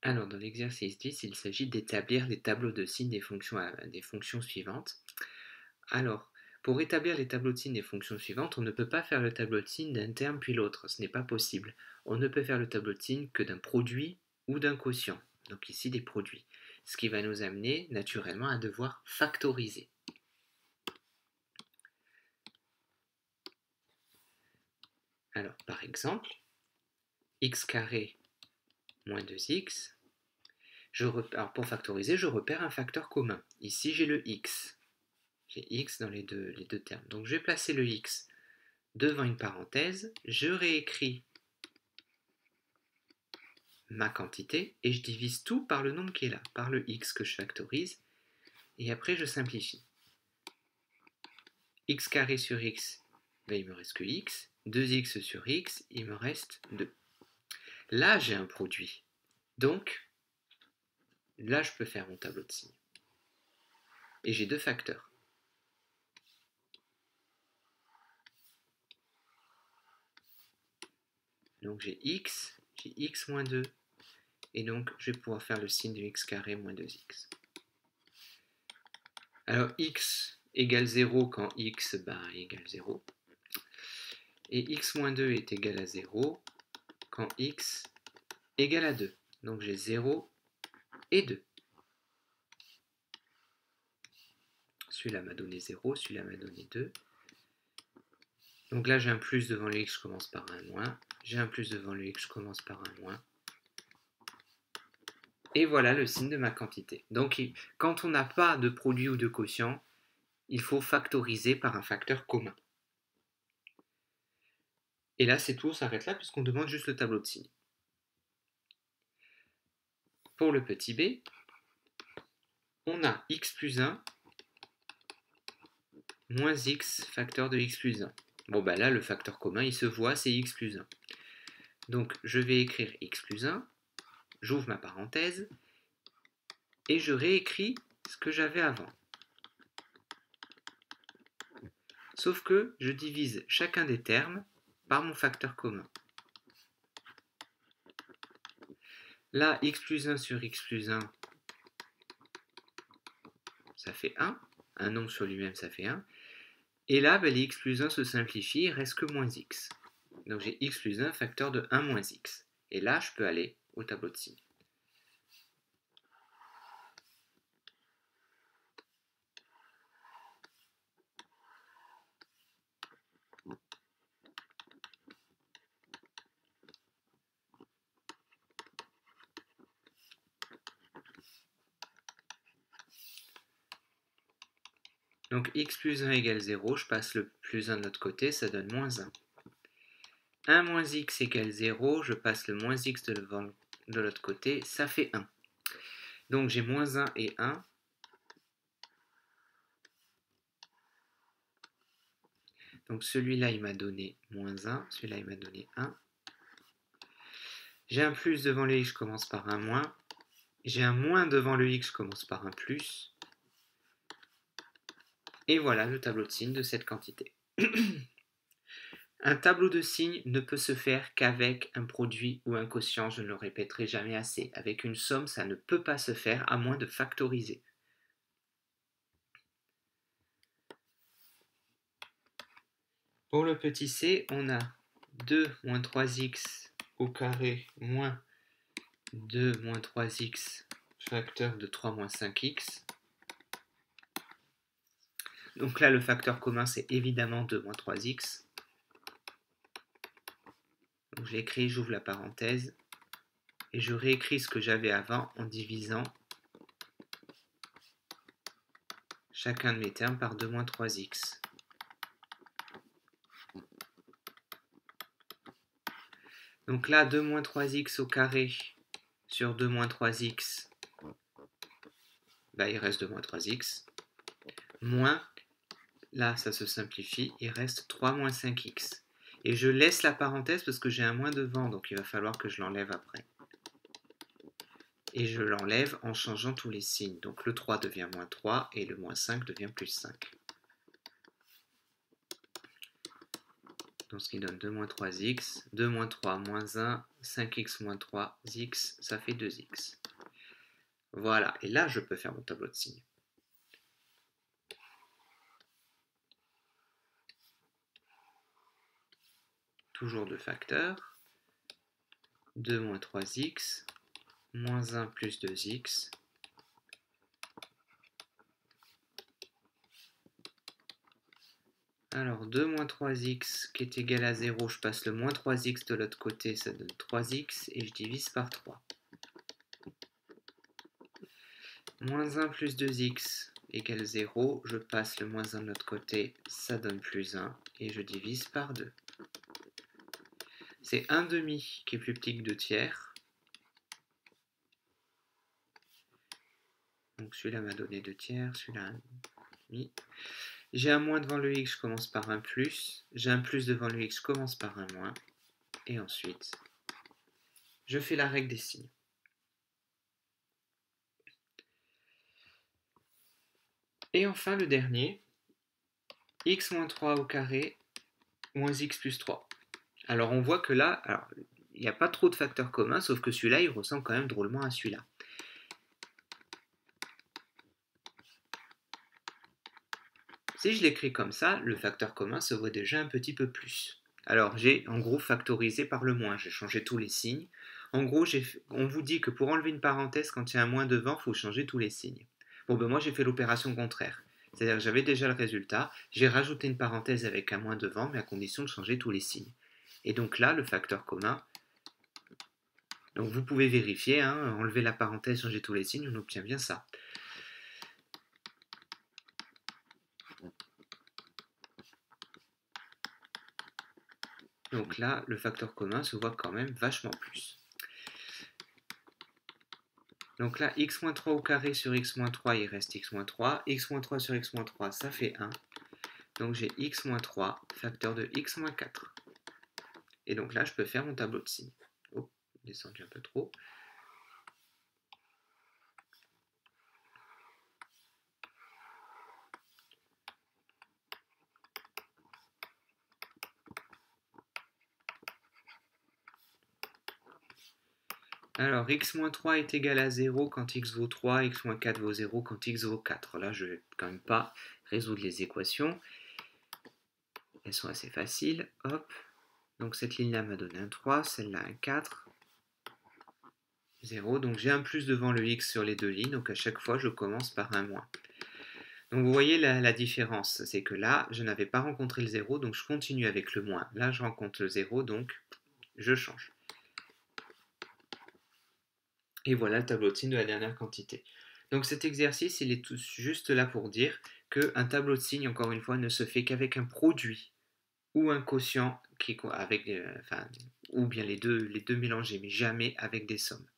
Alors, dans l'exercice 10, il s'agit d'établir les tableaux de signes des fonctions suivantes. Alors, pour établir les tableaux de signes des fonctions suivantes, on ne peut pas faire le tableau de signes d'un terme puis l'autre, ce n'est pas possible. On ne peut faire le tableau de signes que d'un produit ou d'un quotient, donc ici des produits, ce qui va nous amener naturellement à devoir factoriser. Alors, par exemple, x carré moins 2x, alors pour factoriser, je repère un facteur commun. Ici, j'ai le x. J'ai x dans les deux termes. Donc, je vais placer le x devant une parenthèse. Je réécris ma quantité et je divise tout par le nombre qui est là, par le x que je factorise. Et après, je simplifie. X carré sur x, ben, il me reste que x. 2x sur x, il me reste 2. Là, j'ai un produit. Donc, là, je peux faire mon tableau de signes. Et j'ai deux facteurs. Donc, j'ai x moins 2. Et donc, je vais pouvoir faire le signe de x carré moins 2x. Alors, x égale 0 quand x égale 0. Et x moins 2 est égal à 0 quand x égale à 2. Donc, j'ai 0 et 2. Celui-là m'a donné 0, celui-là m'a donné 2. Donc là, j'ai un plus devant le x, je commence par un moins. J'ai un plus devant le x, je commence par un moins. Et voilà le signe de ma quantité. Donc, quand on n'a pas de produit ou de quotient, il faut factoriser par un facteur commun. Et là, c'est tout, on s'arrête là puisqu'on demande juste le tableau de signes. Pour le petit b, on a x plus 1 moins x facteur de x plus 1. Bon, ben là, le facteur commun, il se voit, c'est x plus 1. Donc, je vais écrire x plus 1, j'ouvre ma parenthèse, et je réécris ce que j'avais avant. Sauf que je divise chacun des termes par mon facteur commun. Là, x plus 1 sur x plus 1, ça fait 1. Un nombre sur lui-même, ça fait 1. Et là, les x plus 1 se simplifient, il ne reste que moins x. Donc j'ai x plus 1 facteur de 1 moins x. Et là, je peux aller au tableau de signes. Donc x plus 1 égale 0, je passe le plus 1 de l'autre côté, ça donne moins 1. 1 moins x égale 0, je passe le moins x de l'autre côté, ça fait 1. Donc j'ai moins 1 et 1. Donc celui-là, il m'a donné moins 1, celui-là, il m'a donné 1. J'ai un plus devant le x, je commence par un moins. J'ai un moins devant le x, je commence par un plus. Et voilà le tableau de signes de cette quantité. Un tableau de signes ne peut se faire qu'avec un produit ou un quotient, je ne le répéterai jamais assez. Avec une somme, ça ne peut pas se faire à moins de factoriser. Pour le petit c, on a 2 moins 3x au carré moins 2 moins 3x facteur de 3 moins 5x. Donc là, le facteur commun, c'est évidemment 2 moins 3x. Donc j'écris, j'ouvre la parenthèse, et je réécris ce que j'avais avant en divisant chacun de mes termes par 2 moins 3x. Donc là, 2 moins 3x au carré sur 2 moins 3x, il reste 2 moins 3x. Moins, là, ça se simplifie, il reste 3 moins 5x. Et je laisse la parenthèse parce que j'ai un moins devant, donc il va falloir que je l'enlève après. Et je l'enlève en changeant tous les signes. Donc le 3 devient moins 3 et le moins 5 devient plus 5. Donc ce qui donne 2 moins 3x, 2 moins 3 moins 1, 5x moins 3x, ça fait 2x. Voilà, et là je peux faire mon tableau de signes. Toujours deux facteurs. 2 moins 3x, moins 1 plus 2x. Alors 2 moins 3x qui est égal à 0, je passe le moins 3x de l'autre côté, ça donne 3x et je divise par 3. Moins 1 plus 2x égale 0, je passe le moins 1 de l'autre côté, ça donne plus 1 et je divise par 2. C'est 1 demi qui est plus petit que 2 tiers. Donc celui-là m'a donné 2 tiers, celui-là 1 demi. J'ai un moins devant le x, je commence par un plus. J'ai un plus devant le x, je commence par un moins. Et ensuite, je fais la règle des signes. Et enfin le dernier, x moins 3 au carré, moins x plus 3. Alors on voit que là, il n'y a pas trop de facteurs communs, sauf que celui-là, il ressemble quand même drôlement à celui-là. Si je l'écris comme ça, le facteur commun se voit déjà un petit peu plus. Alors j'ai en gros factorisé par le moins, j'ai changé tous les signes. En gros, on vous dit que pour enlever une parenthèse, quand il y a un moins devant, il faut changer tous les signes. Bon, ben moi j'ai fait l'opération contraire. C'est-à-dire que j'avais déjà le résultat, j'ai rajouté une parenthèse avec un moins devant, mais à condition de changer tous les signes. Et donc là, le facteur commun, donc vous pouvez vérifier, hein, enlever la parenthèse, changer tous les signes, on obtient bien ça. Donc là, le facteur commun se voit quand même vachement plus. Donc là, x-3 au carré sur x-3, il reste x-3. x-3 sur x-3, ça fait 1. Donc j'ai x-3, facteur de x-4. Et donc là, je peux faire mon tableau de signes. Oh, descendu un peu trop. Alors, x-3 est égal à 0 quand x vaut 3, x-4 vaut 0 quand x vaut 4. Là, je ne vais quand même pas résoudre les équations. Elles sont assez faciles. Hop. Donc cette ligne-là m'a donné un 3, celle-là un 4. 0. Donc j'ai un plus devant le x sur les deux lignes. Donc à chaque fois, je commence par un moins. Donc vous voyez la différence. C'est que là, je n'avais pas rencontré le 0, donc je continue avec le moins. Là, je rencontre le 0, donc je change. Et voilà le tableau de signes de la dernière quantité. Donc cet exercice, il est juste là pour dire qu'un tableau de signes, encore une fois, ne se fait qu'avec un produit ou un quotient, ou bien les deux mélangés, mais jamais avec des sommes.